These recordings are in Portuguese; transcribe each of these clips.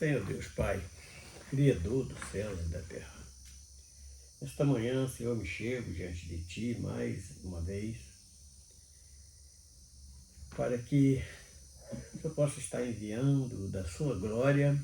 Senhor Deus Pai, Criador dos céus e da terra. Esta manhã, Senhor, me chego diante de Ti mais uma vez, para que eu possa estar enviando da Sua glória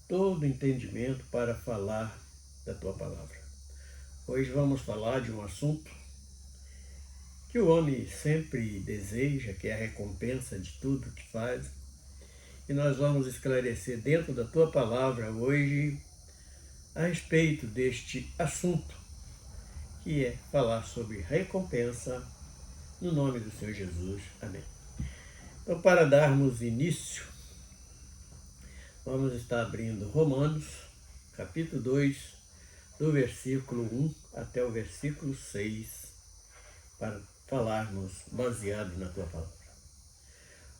todo entendimento para falar da Tua palavra. Hoje vamos falar de um assunto que o homem sempre deseja, que é a recompensa de tudo que faz. E nós vamos esclarecer dentro da Tua palavra hoje a respeito deste assunto, que é falar sobre recompensa no nome do Senhor Jesus. Amém. Então, para darmos início, vamos estar abrindo Romanos, capítulo 2, do versículo 1 até o versículo 6, para falarmos baseado na Tua palavra.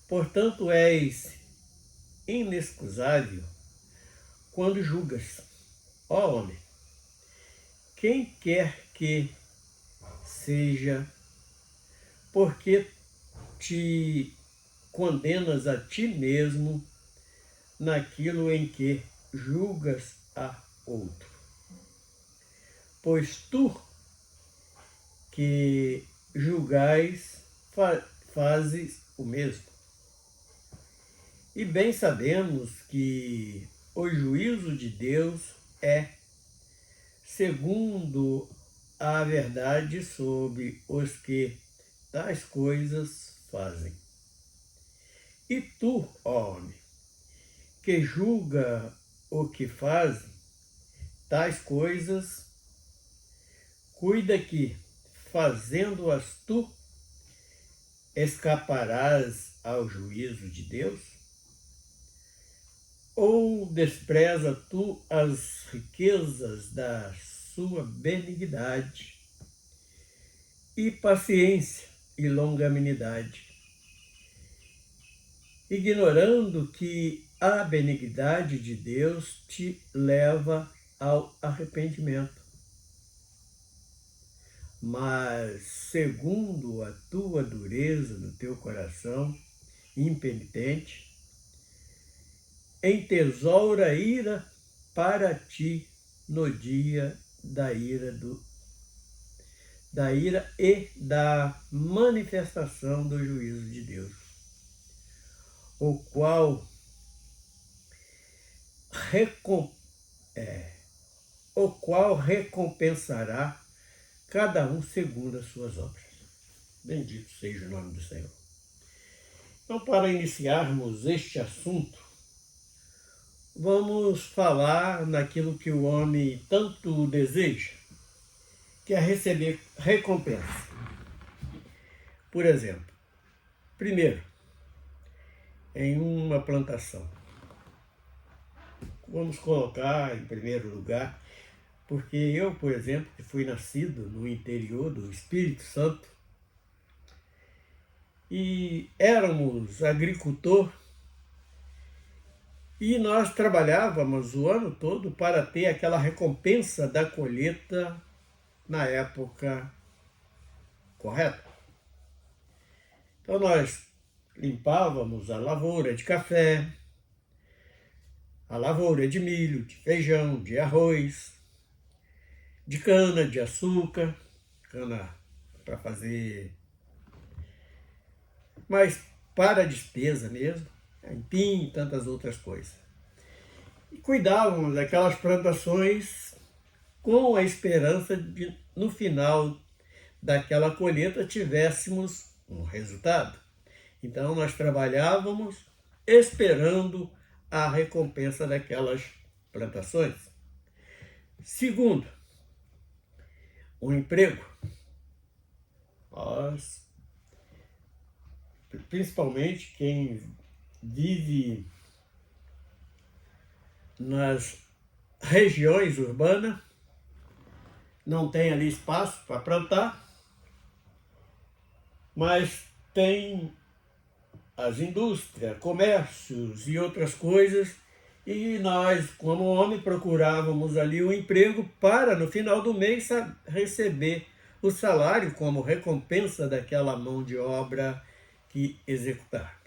Portanto, és inexcusável quando julgas, ó homem, quem quer que seja, porque te condenas a ti mesmo naquilo em que julgas a outro. Pois tu que julgais fazes o mesmo. E bem sabemos que o juízo de Deus é segundo a verdade sobre os que tais coisas fazem. E tu, ó homem, que julga o que fazem tais coisas, cuida que, fazendo-as tu, escaparás ao juízo de Deus? Ou despreza tu as riquezas da sua benignidade e paciência e longanimidade, ignorando que a benignidade de Deus te leva ao arrependimento? Mas, segundo a tua dureza no teu coração impenitente, entesoura ira para ti no dia da ira e da manifestação do juízo de Deus, o qual recompensará cada um segundo as suas obras. Bendito seja o nome do Senhor. Então, para iniciarmos este assunto, vamos falar naquilo que o homem tanto deseja, que é receber recompensa. Por exemplo, primeiro, em uma plantação. Vamos colocar em primeiro lugar, porque eu, por exemplo, que fui nascido no interior do Espírito Santo, e éramos agricultor, e nós trabalhávamos o ano todo para ter aquela recompensa da colheita na época correta. Então nós limpávamos a lavoura de café, a lavoura de milho, de feijão, de arroz, de cana, de açúcar, cana para fazer, mas para a despesa mesmo, empim e tantas outras coisas. E cuidávamos daquelas plantações com a esperança de, no final daquela colheita, tivéssemos um resultado. Então, nós trabalhávamos esperando a recompensa daquelas plantações. Segundo, o emprego. Nós, principalmente quem vive nas regiões urbanas, não tem ali espaço para plantar, mas tem as indústrias, comércios e outras coisas, e nós, como homem, procurávamos ali um emprego para, no final do mês, receber o salário como recompensa daquela mão de obra que executávamos.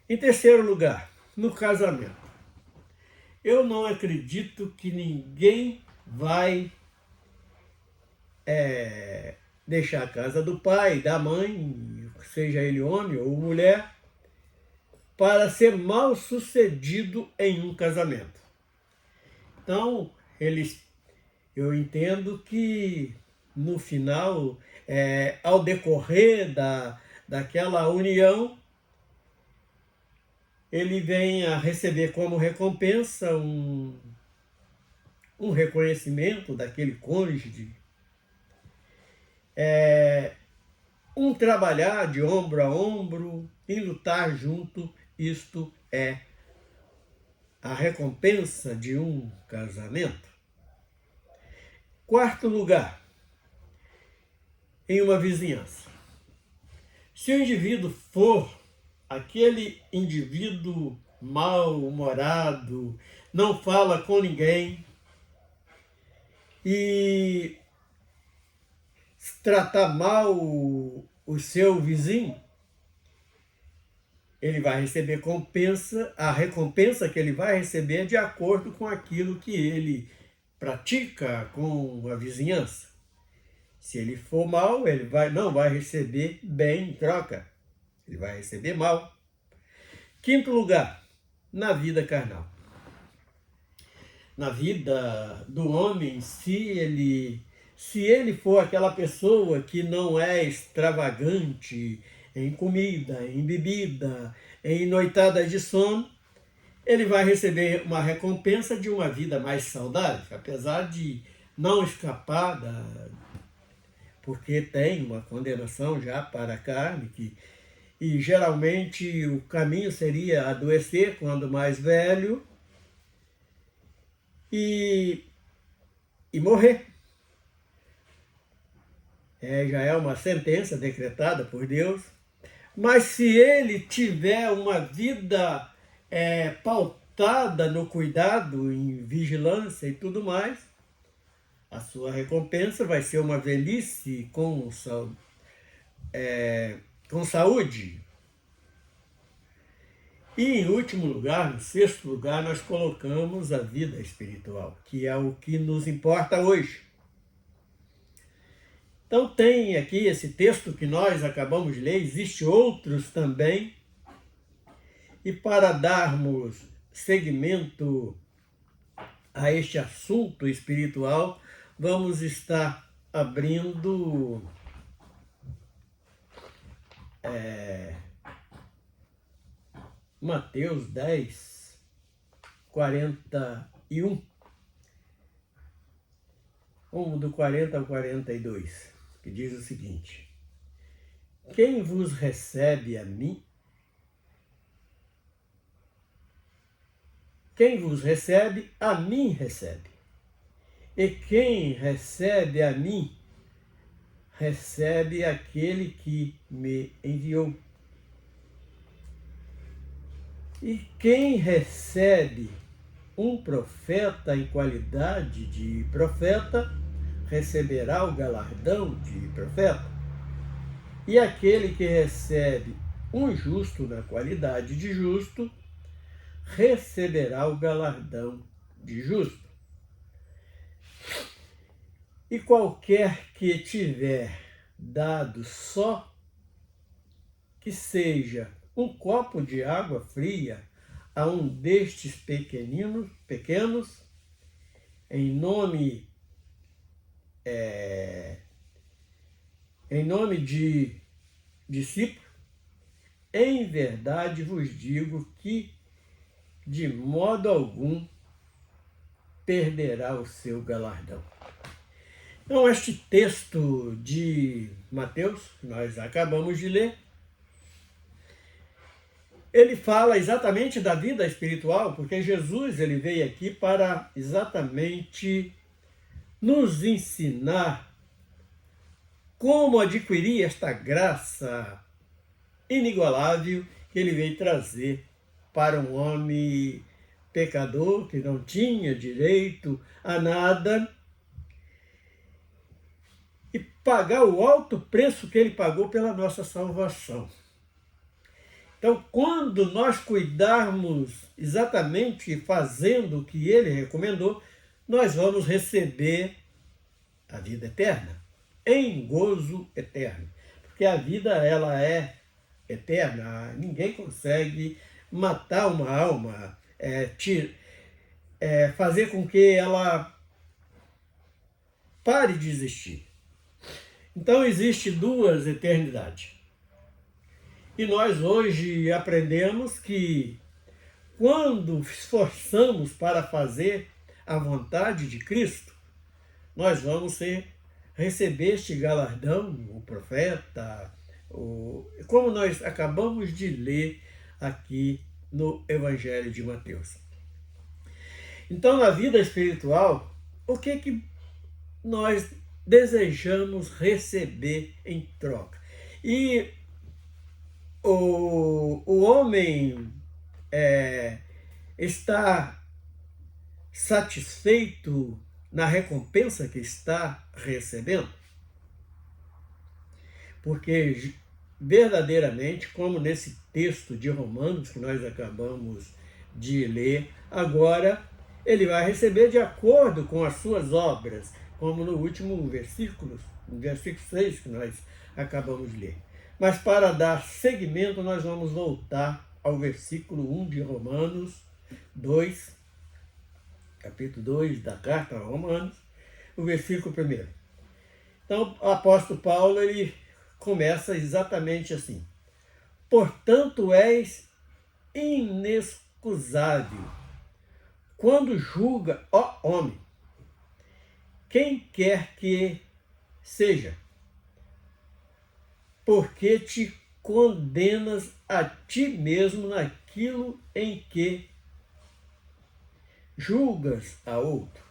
Em terceiro lugar, no casamento. Eu não acredito que ninguém vai deixar a casa do pai, da mãe, seja ele homem ou mulher, para ser mal sucedido em um casamento. Então, eu entendo que no final, ao decorrer daquela união, ele vem a receber como recompensa um reconhecimento daquele cônjuge, um trabalhar de ombro a ombro e lutar junto. Isto é a recompensa de um casamento. Quarto lugar, em uma vizinhança. Se o indivíduo for aquele indivíduo mal-humorado, não fala com ninguém e tratar mal o seu vizinho, ele vai receber a recompensa que ele vai receber de acordo com aquilo que ele pratica com a vizinhança. Se ele for mal, ele não vai receber bem em troca, ele vai receber mal. Quinto lugar, na vida carnal. Na vida do homem, se ele for aquela pessoa que não é extravagante em comida, em bebida, em noitadas de sono, ele vai receber uma recompensa de uma vida mais saudável, apesar de não escapar porque tem uma condenação já para a carne, e geralmente o caminho seria adoecer quando mais velho e morrer. Já é uma sentença decretada por Deus. Mas se ele tiver uma vida pautada no cuidado, em vigilância e tudo mais, a sua recompensa vai ser uma velhice com saúde. E em último lugar, no sexto lugar, nós colocamos a vida espiritual, que é o que nos importa hoje. Então tem aqui esse texto que nós acabamos de ler, existe outros também. E para darmos seguimento a este assunto espiritual, vamos estar abrindo Mateus 10, 41. Vamos do 40 ao 42, que diz o seguinte: quem vos recebe a mim, recebe. E quem recebe a mim, recebe aquele que me enviou. E quem recebe um profeta em qualidade de profeta, receberá o galardão de profeta. E aquele que recebe um justo na qualidade de justo, receberá o galardão de justo. E qualquer que tiver dado só que seja um copo de água fria a um destes pequenos, em nome de discípulo, em verdade vos digo que de modo algum perderá o seu galardão. Então, este texto de Mateus, que nós acabamos de ler, ele fala exatamente da vida espiritual, porque Jesus ele veio aqui para exatamente nos ensinar como adquirir esta graça inigualável que ele veio trazer para um homem pecador que não tinha direito a nada e pagar o alto preço que ele pagou pela nossa salvação. Então, quando nós cuidarmos exatamente fazendo o que ele recomendou, nós vamos receber a vida eterna, em gozo eterno. Porque a vida, ela é eterna, ninguém consegue matar uma alma, fazer com que ela pare de existir. Então, existe duas eternidades. E nós hoje aprendemos que quando esforçamos para fazer a vontade de Cristo, nós vamos receber este galardão, o profeta, como nós acabamos de ler aqui no Evangelho de Mateus. Então, na vida espiritual, o que nós desejamos receber em troca? E o homem está satisfeito na recompensa que está recebendo? Porque verdadeiramente, como nesse texto de Romanos que nós acabamos de ler agora, ele vai receber de acordo com as suas obras, como no último versículo, no versículo 6 que nós acabamos de ler. Mas para dar seguimento, nós vamos voltar ao versículo 1 de Romanos 2, capítulo 2 da carta a Romanos, o versículo 1. Então, o apóstolo Paulo, ele começa exatamente assim: portanto, és inexcusável quando julga, ó homem, quem quer que seja, porque te condenas a ti mesmo naquilo em que julgas a outro,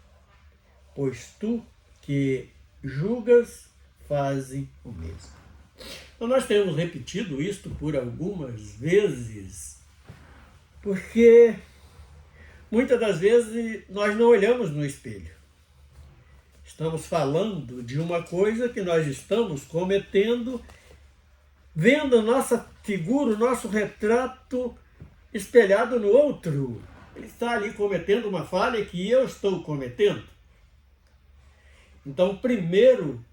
pois tu que julgas fazes o mesmo. Então, nós temos repetido isto por algumas vezes, porque muitas das vezes nós não olhamos no espelho. Estamos falando de uma coisa que nós estamos cometendo, vendo a nossa figura, o nosso retrato espelhado no outro. Ele está ali cometendo uma falha que eu estou cometendo. Então, primeiro,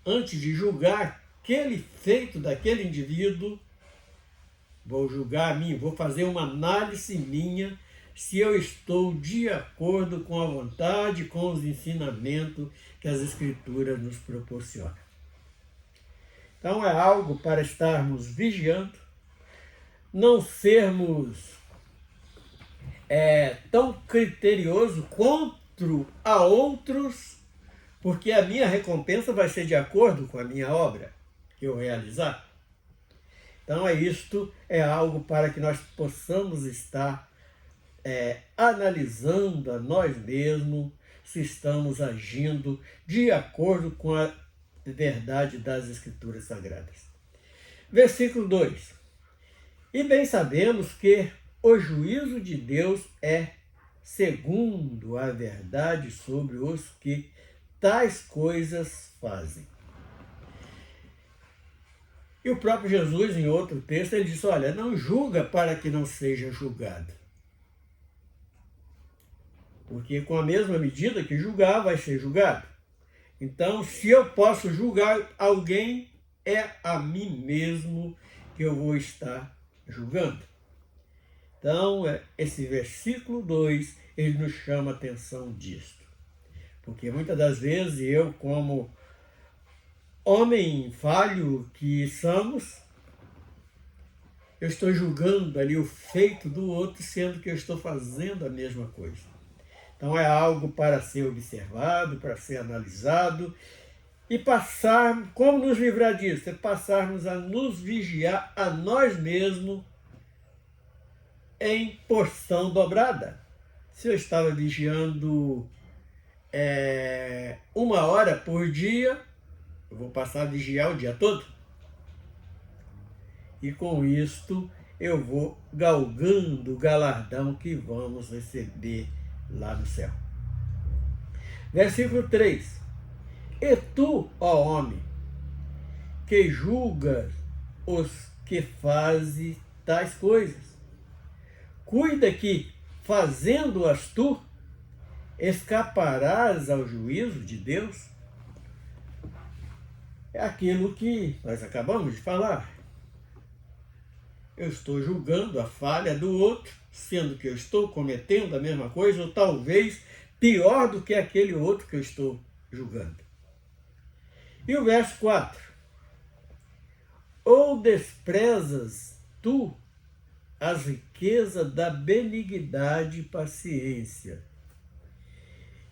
antes de julgar aquele feito daquele indivíduo, vou julgar a mim, vou fazer uma análise minha, se eu estou de acordo com a vontade, com os ensinamentos que as Escrituras nos proporcionam. Então é algo para estarmos vigiando, não sermos tão criterioso quanto a outros, porque a minha recompensa vai ser de acordo com a minha obra que eu realizar. Então isto é algo para que nós possamos estar analisando a nós mesmos se estamos agindo de acordo com a verdade das Escrituras Sagradas. Versículo 2. E bem sabemos que o juízo de Deus é segundo a verdade sobre os que tais coisas fazem. E o próprio Jesus, em outro texto, ele disse, olha, não julga para que não seja julgado. Porque com a mesma medida que julgar, vai ser julgado. Então, se eu posso julgar alguém, é a mim mesmo que eu vou estar julgando. Então, esse versículo 2, ele nos chama a atenção disto. Porque muitas das vezes eu, como homem falho que somos, eu estou julgando ali o feito do outro, sendo que eu estou fazendo a mesma coisa. Então é algo para ser observado, para ser analisado e passar, como nos livrar disso? É passarmos a nos vigiar a nós mesmos em porção dobrada. Se eu estava vigiando 1 hora por dia, eu vou passar a vigiar o dia todo. E com isto eu vou galgando o galardão que vamos receber lá no céu. Versículo 3. E tu, ó homem, que julgas os que fazem tais coisas. Cuida que, fazendo-as tu, escaparás ao juízo de Deus. É aquilo que nós acabamos de falar. Eu estou julgando a falha do outro, sendo que eu estou cometendo a mesma coisa, ou talvez pior do que aquele outro que eu estou julgando. E o verso 4. Ou desprezas tu as riquezas da benignidade e paciência,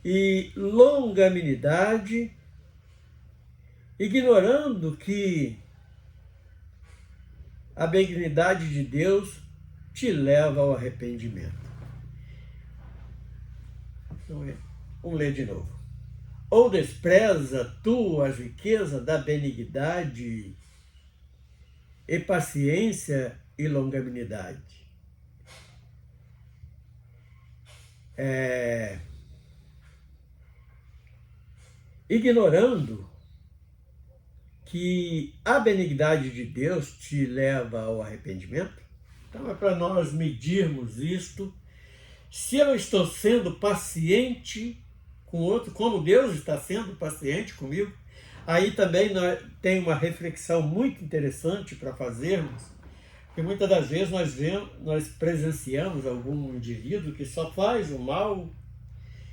e longanimidade, ignorando que a benignidade de Deus te leva ao arrependimento. Vamos ler de novo. Ou despreza tu as riquezas da benignidade e paciência e longanimidade. Ignorando que a benignidade de Deus te leva ao arrependimento. Então é para nós medirmos isto. Se eu estou sendo paciente com o outro, como Deus está sendo paciente comigo, aí também tem uma reflexão muito interessante para fazermos, porque muitas das vezes nós presenciamos algum indivíduo que só faz o mal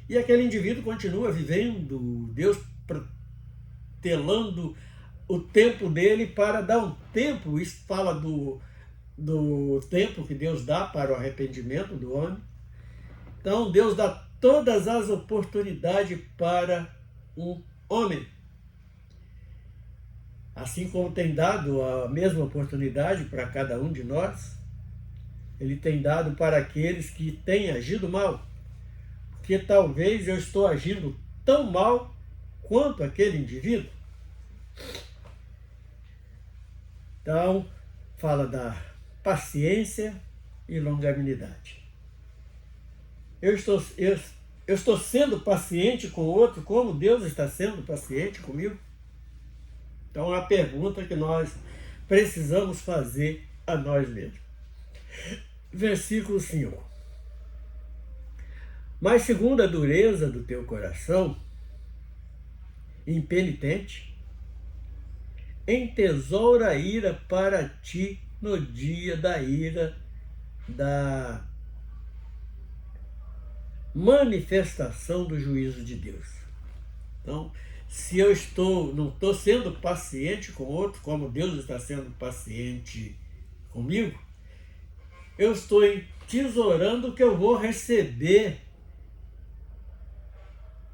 e aquele indivíduo continua vivendo, Deus telando o tempo dele para dar um tempo. Isso fala do tempo que Deus dá para o arrependimento do homem. Então Deus dá todas as oportunidades para um homem. Assim como tem dado a mesma oportunidade para cada um de nós, Ele tem dado para aqueles que têm agido mal. Porque talvez eu estou agindo tão mal quanto aquele indivíduo. Então, fala da paciência e longanimidade. Eu estou sendo paciente com o outro como Deus está sendo paciente comigo? Então, é uma pergunta que nós precisamos fazer a nós mesmos. Versículo 5. Mas segundo a dureza do teu coração, impenitente, entesoura a ira para ti no dia da ira, da manifestação do juízo de Deus. Então, se eu não estou sendo paciente com o outro, como Deus está sendo paciente comigo, eu estou entesourando o que eu vou receber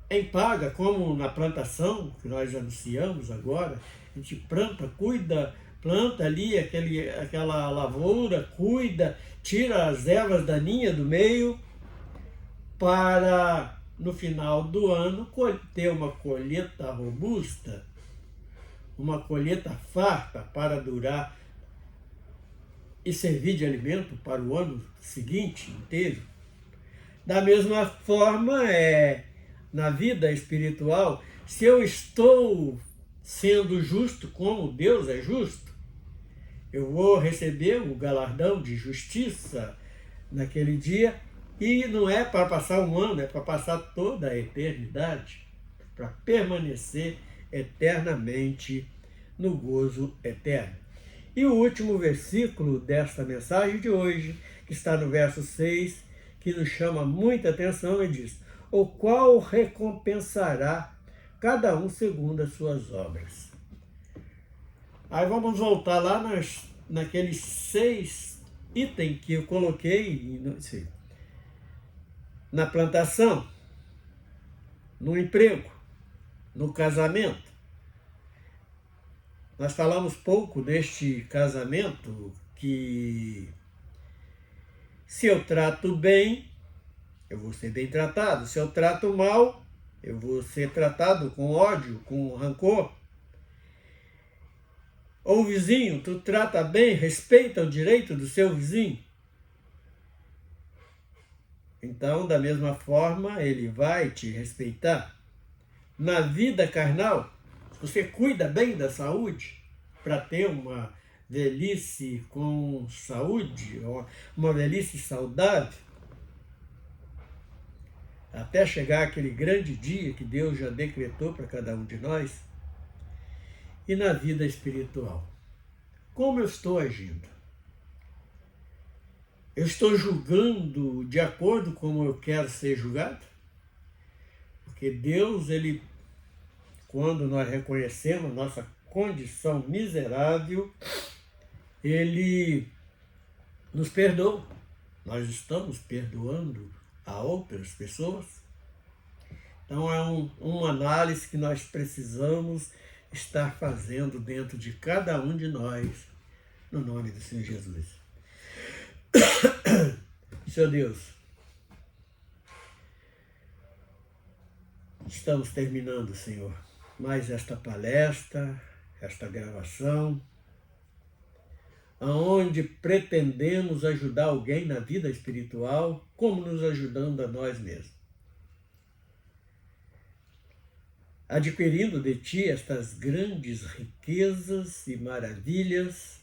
em paga, como na plantação, que nós anunciamos agora. A gente planta ali aquela lavoura, cuida, tira as ervas daninhas do meio, para no final do ano ter uma colheita robusta, uma colheita farta para durar e servir de alimento para o ano seguinte inteiro. Da mesma forma, na vida espiritual, se eu estou sendo justo como Deus é justo, eu vou receber o galardão de justiça naquele dia, e não é para passar um ano, é para passar toda a eternidade, para permanecer eternamente no gozo eterno. E o último versículo desta mensagem de hoje, que está no verso 6, que nos chama muita atenção, ele diz: o qual recompensará cada um segundo as suas obras. Aí vamos voltar lá naqueles 6 itens que eu coloquei na plantação, no emprego, no casamento. Nós falamos pouco deste casamento, que se eu trato bem, eu vou ser bem tratado. Se eu trato mal, eu vou ser tratado com ódio, com rancor. Ou o vizinho, tu trata bem, respeita o direito do seu vizinho. Então, da mesma forma, ele vai te respeitar. Na vida carnal, você cuida bem da saúde para ter uma velhice com saúde, uma velhice saudável, até chegar aquele grande dia que Deus já decretou para cada um de nós, e na vida espiritual. Como eu estou agindo? Eu estou julgando de acordo com como eu quero ser julgado? Porque Deus, quando nós reconhecemos nossa condição miserável, Ele nos perdoa. Nós estamos perdoando a outras pessoas. Então é uma análise que nós precisamos estar fazendo dentro de cada um de nós, no nome do Senhor Jesus. Senhor Deus, estamos terminando, Senhor, mais esta palestra, esta gravação, onde pretendemos ajudar alguém na vida espiritual, como nos ajudando a nós mesmos. Adquirindo de Ti estas grandes riquezas e maravilhas,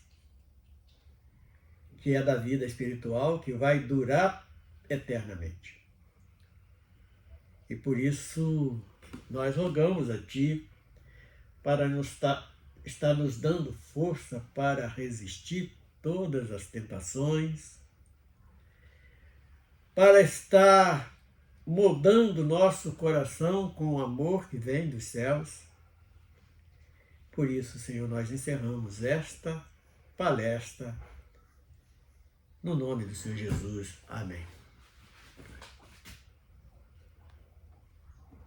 que é da vida espiritual, que vai durar eternamente. E por isso nós rogamos a Ti para estar nos dando força para resistir todas as tentações, para estar moldando nosso coração com o amor que vem dos céus. Por isso, Senhor, nós encerramos esta palestra no nome do Senhor Jesus. Amém.